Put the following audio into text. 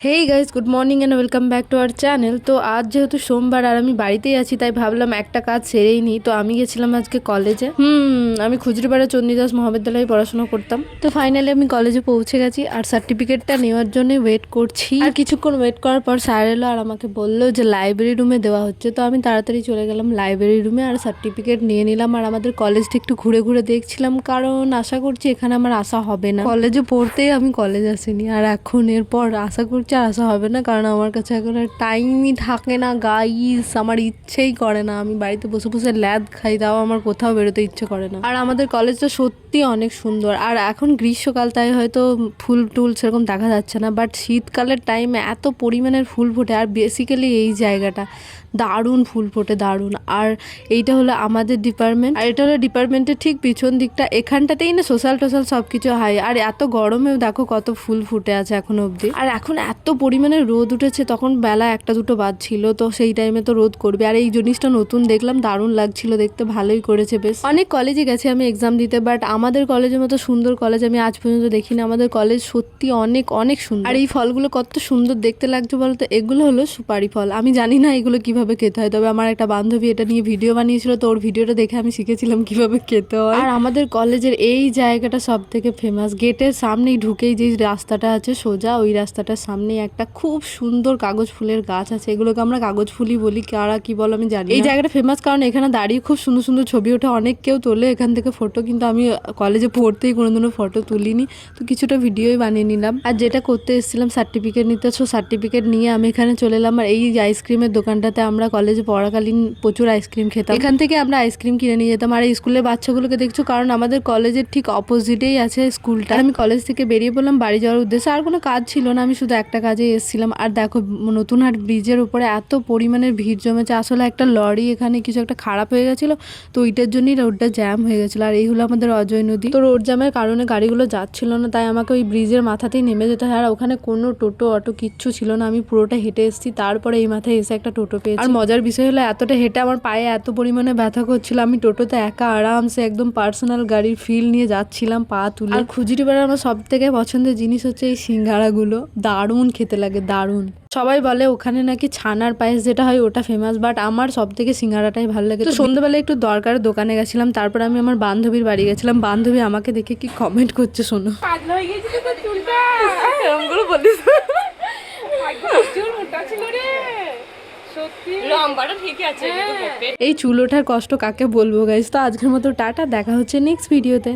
Hey guys, good morning and welcome back to our channel. তো আজ যেহেতু সোমবার আর আমি বাড়িতেই আছি, তাই ভাবলাম একটা কাজ সেরেই নিই। তো আমি গেছিলাম আজকে কলেজে। আমি খুচরিপাড়া চণ্ডীদাস মহাবিদ্যালয়ে পড়াশোনা করতাম। তো ফাইনালি আমি কলেজে পৌঁছে গেছি আর সার্টিফিকেটটা নেওয়ার জন্য ওয়েট করছি। আর কিছুক্ষণ ওয়েট করার পর স্যার এলো আর আমাকে বললো যে লাইব্রেরি রুমে দেওয়া হচ্ছে। তো আমি তাড়াতাড়ি চলে গেলাম লাইব্রেরি রুমে আর সার্টিফিকেট নিয়ে নিলাম। আর আমাদের কলেজটা একটু ঘুরে ঘুরে দেখছিলাম, কারণ আশা করছি এখানে আমার আসা হবে না। কলেজে পড়তেই আমি কলেজ আসিনি, আর এখন এরপর আশা করছি আর আসা হবে না, কারণ আমার কাছে এখন আর টাইমই থাকে না গাইস। আমার ইচ্ছেই করে না, আমি বাড়িতে বসে বসে ল্যাদ খাই, তাও আমার কোথাও বেরোতে ইচ্ছে করে না। আর আমাদের কলেজটা সত্যি অনেক সুন্দর। আর এখন গ্রীষ্মকাল, তাই হয়তো ফুল টুল সেরকম দেখা যাচ্ছে না, বাট শীতকালের টাইমে এত পরিমাণের ফুল ফোটে। আর বেসিক্যালি এই জায়গাটা দারুণ ফুল ফোটে, দারুণ। আর এইটা হলো আমাদের ডিপার্টমেন্ট, আর এটা হলো ডিপার্টমেন্টের ঠিক পিছন দিকটা। এখানটাতেই না সোশ্যাল টোশাল সব কিছু হয়। আর এত গরমেও দেখো কত ফুল ফুটে আছে এখনো অবধি। আর এখন এত পরিমাণে রোদ উঠেছে, তখন বেলা 1-2 বাজছিল, তো সেই টাইমে তো রোদ করবে। আর এই জিনিসটা নতুন দেখলাম, দারুণ লাগছিল দেখতে, ভালোই করেছে বেশ। অনেক কলেজে গেছি আমি এক্সাম দিতে, বাট আমাদের কলেজের মতো সুন্দর কলেজ আমি আজ পর্যন্ত দেখিনি। আমাদের কলেজ সত্যি অনেক অনেক সুন্দর। আর এই ফলগুলো কত সুন্দর দেখতে লাগছে বলতো, এগুলো হলো সুপারি ফল। আমি জানি না এগুলো কিভাবে খেতে হয়, তবে আমার একটা বান্ধবী এটা নিয়ে ভিডিও বানিয়েছিল, তো ওর ভিডিওটা দেখে আমি শিখেছিলাম কিভাবে খেতে হয়। আর আমাদের কলেজের এই জায়গাটা সব থেকে ফেমাস। গেটের সামনেই ঢুকেই যে রাস্তাটা আছে সোজা, ওই রাস্তাটার সামনেই একটা খুব সুন্দর কাগজ ফুলের গাছ আছে। এগুলোকে আমরা কাগজ ফুলই বলি, কারা কি বলো আমি জানি। এই জায়গাটা ফেমাস কারণ এখানে দাঁড়িয়ে খুব সুন্দর সুন্দর ছবি ওঠে। অনেক কেউ তোলে এখান থেকে ফটো, কিন্তু আমি কলেজে পড়তেই কোনোদিনও ফটো তুলিনি, তো কিছুটা ভিডিওই বানিয়ে নিলাম। আর যেটা করতে এসেছিলাম সার্টিফিকেট নিতে, সো সার্টিফিকেট নিয়ে আমি এখানে চলে এলাম। আর এই আইসক্রিমের দোকানটাতে আমরা কলেজে পড়াকালীন প্রচুর আইসক্রিম খেতাম, এখান থেকে আমরা আইসক্রিম কিনে নিয়ে যেতাম। আর এই স্কুলের বাচ্চাগুলোকে দেখছো, কারণ আমাদের কলেজের ঠিক অপোজিটেই আছে স্কুলটা। আমি কলেজ থেকে বেরিয়ে পড়লাম বাড়ি যাওয়ার উদ্দেশ্যে। আর কোনো কাজ ছিল না, আমি শুধু একটা কাজে এসেছিলাম। আর দেখো নতুন হাট ব্রিজের উপরে এত পরিমাণের ভিড় জমেছে। আসলে একটা লরি এখানে কিছু একটা খারাপ হয়ে গেছিলো, তো ওইটার জন্যই রোডটা জ্যাম হয়ে গেছিলো। আর এই হলো আমাদের অজয় নদী। তো রোড জ্যামের কারণে গাড়িগুলো যাচ্ছিল না, তাই আমাকে ওই ব্রিজের মাথাতেই নেমে যেতে হয়। আর ওখানে কোনো টোটো অটো কিচ্ছু ছিল না, আমি পুরোটা হেঁটে এসেছি। তারপরে এই মাথায় এসে একটা টোটো পেয়েছি। আর মজার বিষয় হলো এতটা হেঁটে আমার পায়ে এত পরিমাণে ব্যথা করছিল, আমি টোটোতে একা আরামসে একদম পার্সোনাল গাড়ির ফিল নিয়ে যাচ্ছিলাম পা তুলে। আর খুজুরিপাড়ার আমার সব থেকে পছন্দের জিনিস হচ্ছে এই সিঙ্গারাগুলো, দারুণ খেতে লাগে, দারুণ। সবাই বলে ওখানে নাকি ছানার পায়েস যেটা হয় ওটা ফেমাস, বাট আমার সব থেকে সিঙ্গারাটাই ভালো লাগে। তো সন্ধ্যাবেলা একটু দরকারের দোকানে গেছিলাম, তারপর আমি আমার বান্ধবীর বাড়ি গেছিলাম। বান্ধবী আমাকে দেখে কি কমেন্ট করছে শোনো। এই চুল ওঠার কষ্ট কাকে বলবো গাইস। তো আজকের মতো টাটা, দেখা হচ্ছে নেক্সট ভিডিওতে।